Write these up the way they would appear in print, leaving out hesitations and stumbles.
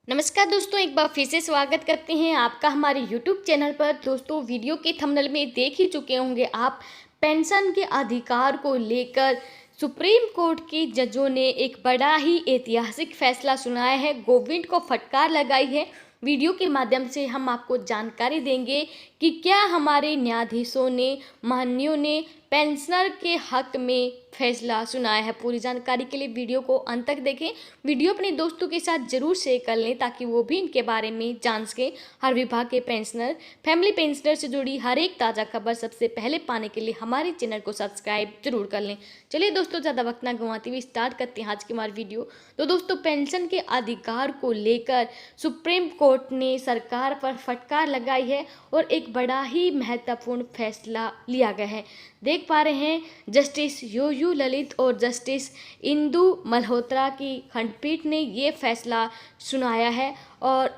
नमस्कार दोस्तों, एक बार फिर से स्वागत करते हैं आपका हमारे यूट्यूब चैनल पर। दोस्तों, वीडियो के थंबनेल में देख ही चुके होंगे आप, पेंशन के अधिकार को लेकर सुप्रीम कोर्ट के जजों ने एक बड़ा ही ऐतिहासिक फैसला सुनाया है, गवर्नमेंट को फटकार लगाई है। वीडियो के माध्यम से हम आपको जानकारी देंगे कि क्या हमारे न्यायाधीशों ने, माननीयों ने पेंशनर के हक में फैसला सुनाया है। पूरी जानकारी के लिए वीडियो को अंत तक देखें। वीडियो अपने दोस्तों के साथ जरूर शेयर कर लें ताकि वो भी इनके बारे में जान सकें। हर विभाग के पेंशनर, फैमिली पेंशनर से जुड़ी हर एक ताज़ा खबर सबसे पहले पाने के लिए हमारे चैनल को सब्सक्राइब जरूर कर लें। चलिए दोस्तों, ज़्यादा वक्त ना गंवाते हुए स्टार्ट करते हैं आज की हमारी वीडियो। तो दोस्तों, पेंशन के अधिकार को लेकर सुप्रीम कोर्ट ने सरकार पर फटकार लगाई है और एक बड़ा ही महत्वपूर्ण फैसला लिया गया है। देख पा रहे हैं, जस्टिस यू ललित और जस्टिस इंदु मल्होत्रा की खंडपीठ ने ये फैसला सुनाया है और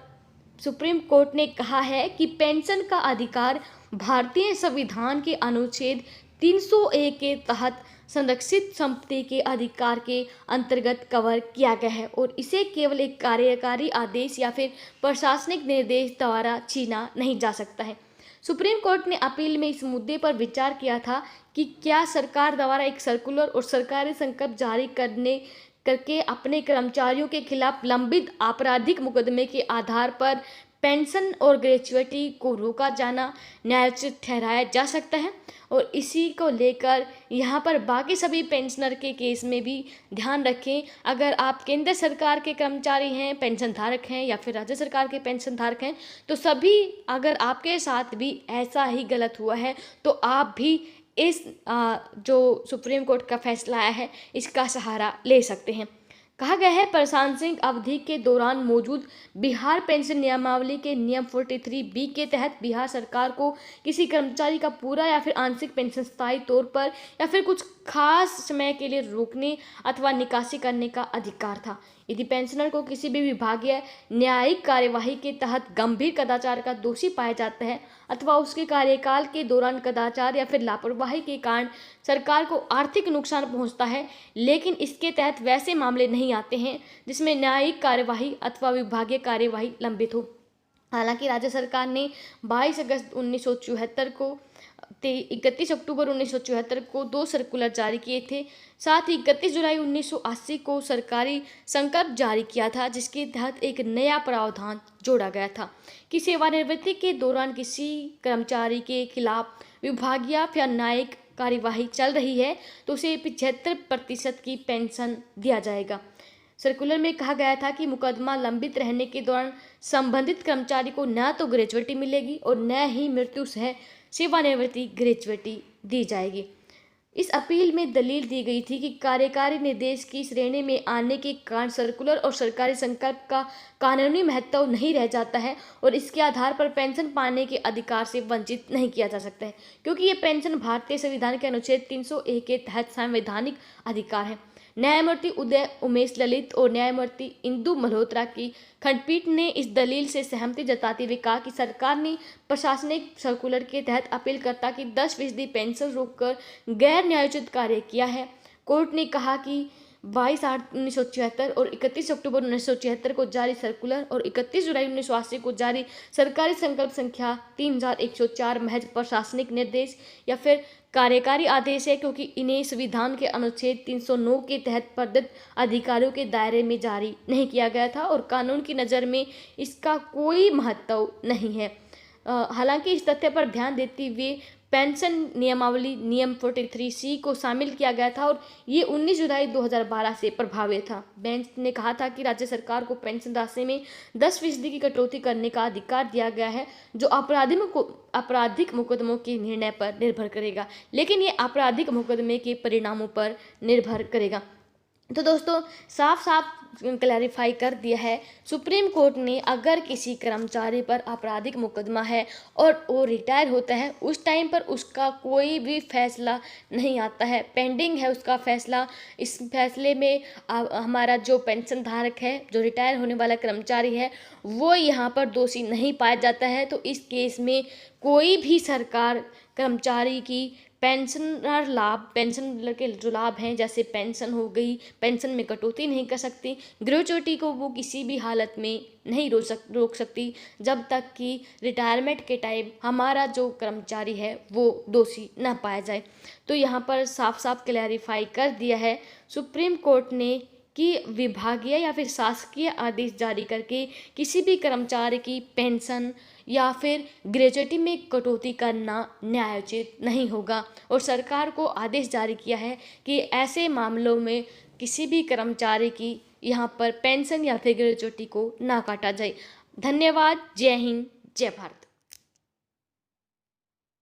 सुप्रीम कोर्ट ने कहा है कि पेंशन का अधिकार भारतीय संविधान के अनुच्छेद 301 के तहत संरक्षित संपत्ति के अधिकार के अंतर्गत कवर किया गया है और इसे केवल एक कार्यकारी आदेश या फिर प्रशासनिक निर्देश द्वारा छीना नहीं जा सकता है। सुप्रीम कोर्ट ने अपील में इस मुद्दे पर विचार किया था कि क्या सरकार द्वारा एक सर्कुलर और सरकारी संकल्प जारी करके अपने कर्मचारियों के खिलाफ लंबित आपराधिक मुकदमे के आधार पर पेंशन और ग्रेच्युटी को रोका जाना न्यायोचित ठहराया जा सकता है। और इसी को लेकर यहाँ पर बाकी सभी पेंशनर के केस में भी ध्यान रखें। अगर आप केंद्र सरकार के कर्मचारी हैं, पेंशन धारक हैं या फिर राज्य सरकार के पेंशन धारक हैं, तो सभी, अगर आपके साथ भी ऐसा ही गलत हुआ है तो आप भी इस जो सुप्रीम कोर्ट का फैसला आया है इसका सहारा ले सकते हैं। कहा गया है, प्रशासनिक अवधि के दौरान मौजूद बिहार पेंशन नियमावली के नियम 43B के तहत बिहार सरकार को किसी कर्मचारी का पूरा या फिर आंशिक पेंशन स्थायी तौर पर या फिर कुछ खास समय के लिए रोकने अथवा निकासी करने का अधिकार था। यदि पेंशनर को किसी भी विभागीय न्यायिक कार्यवाही के तहत गंभीर कदाचार का दोषी पाया जाता है अथवा उसके कार्यकाल के दौरान कदाचार या फिर लापरवाही के कारण सरकार को आर्थिक नुकसान पहुंचता है, लेकिन इसके तहत वैसे मामले नहीं आते हैं जिसमें न्यायिक कार्यवाही अथवा विभागीय कार्यवाही लंबित हो। हालांकि राज्य सरकार ने 22 अगस्त 1974 को 31 अक्टूबर 1974 को 2 सर्कुलर जारी किए थे। साथ ही 31 जुलाई 1980 को सरकारी संकल्प जारी किया था, जिसके तहत एक नया प्रावधान जोड़ा गया था कि सेवानिवृत्ति के दौरान किसी कर्मचारी के खिलाफ विभागीय या न्यायिक कार्यवाही चल रही है तो उसे 75% की पेंशन दिया जाएगा। सर्कुलर में कहा गया था कि मुकदमा लंबित रहने के दौरान संबंधित कर्मचारी को न तो ग्रेच्युटी मिलेगी और न ही मृत्यु सह सेवानिवृत्ति ग्रेच्युटी दी जाएगी। इस अपील में दलील दी गई थी कि कार्यकारी निर्देश की श्रेणी में आने के कारण सर्कुलर और सरकारी संकल्प का कानूनी महत्व नहीं रह जाता है और इसके आधार पर पेंशन पाने के अधिकार से वंचित नहीं किया जा सकता है, क्योंकि ये पेंशन भारतीय संविधान के अनुच्छेद 301 के तहत संवैधानिक अधिकार है। न्यायमूर्ति उदय उमेश ललित और न्यायमूर्ति इंदु मल्होत्रा की खंडपीठ ने इस दलील से सहमति जताते हुए कहा कि सरकार ने प्रशासनिक सर्कुलर के तहत अपीलकर्ता की 10% पेंशन रोककर गैर न्यायोचित कार्य किया है। कोर्ट ने कहा कि 22/8/1976 और 31 अक्टूबर 1976 को जारी सर्कुलर और 31 जुलाई 1980 को जारी सरकारी संकल्प संख्या 3104 महज प्रशासनिक निर्देश या फिर कार्यकारी आदेश है, क्योंकि इन्हें संविधान के अनुच्छेद 309 के तहत प्रदत्त अधिकारों के दायरे में जारी नहीं किया गया था और कानून की नज़र में इसका कोई महत्व नहीं है। हालांकि इस तथ्य पर ध्यान देते हुए पेंशन नियमावली नियम 43C को शामिल किया गया था और ये 19 जुलाई 2012 से प्रभावी था। बेंच ने कहा था कि राज्य सरकार को पेंशन राशि में 10% की कटौती करने का अधिकार दिया गया है, जो आपराधिक मुकदमों के निर्णय पर निर्भर करेगा, लेकिन ये आपराधिक मुकदमे के परिणामों पर निर्भर करेगा। तो दोस्तों, साफ साफ क्लैरिफाई कर दिया है सुप्रीम कोर्ट ने, अगर किसी कर्मचारी पर आपराधिक मुकदमा है और वो रिटायर होता है, उस टाइम पर उसका कोई भी फैसला नहीं आता है, पेंडिंग है उसका फैसला। इस फैसले में हमारा जो पेंशन धारक है, जो रिटायर होने वाला कर्मचारी है, वो यहाँ पर दोषी नहीं पाया जाता है। तो इस केस में कोई भी सरकार कर्मचारी की पेंशनर लाभ, पेंशन के जो लाभ हैं जैसे पेंशन हो गई, पेंशन में कटौती नहीं कर सकती। ग्रेच्युटी को वो किसी भी हालत में नहीं रोक सकती जब तक कि रिटायरमेंट के टाइम हमारा जो कर्मचारी है वो दोषी न पाया जाए। तो यहाँ पर साफ साफ क्लैरिफाई कर दिया है सुप्रीम कोर्ट ने कि विभागीय या फिर शासकीय आदेश जारी करके किसी भी कर्मचारी की पेंशन या फिर ग्रेच्युटी में कटौती करना न्यायोचित नहीं होगा। और सरकार को आदेश जारी किया है कि ऐसे मामलों में किसी भी कर्मचारी की यहाँ पर पेंशन या फिर ग्रेच्युटी को ना काटा जाए। धन्यवाद। जय हिंद, जय भारत।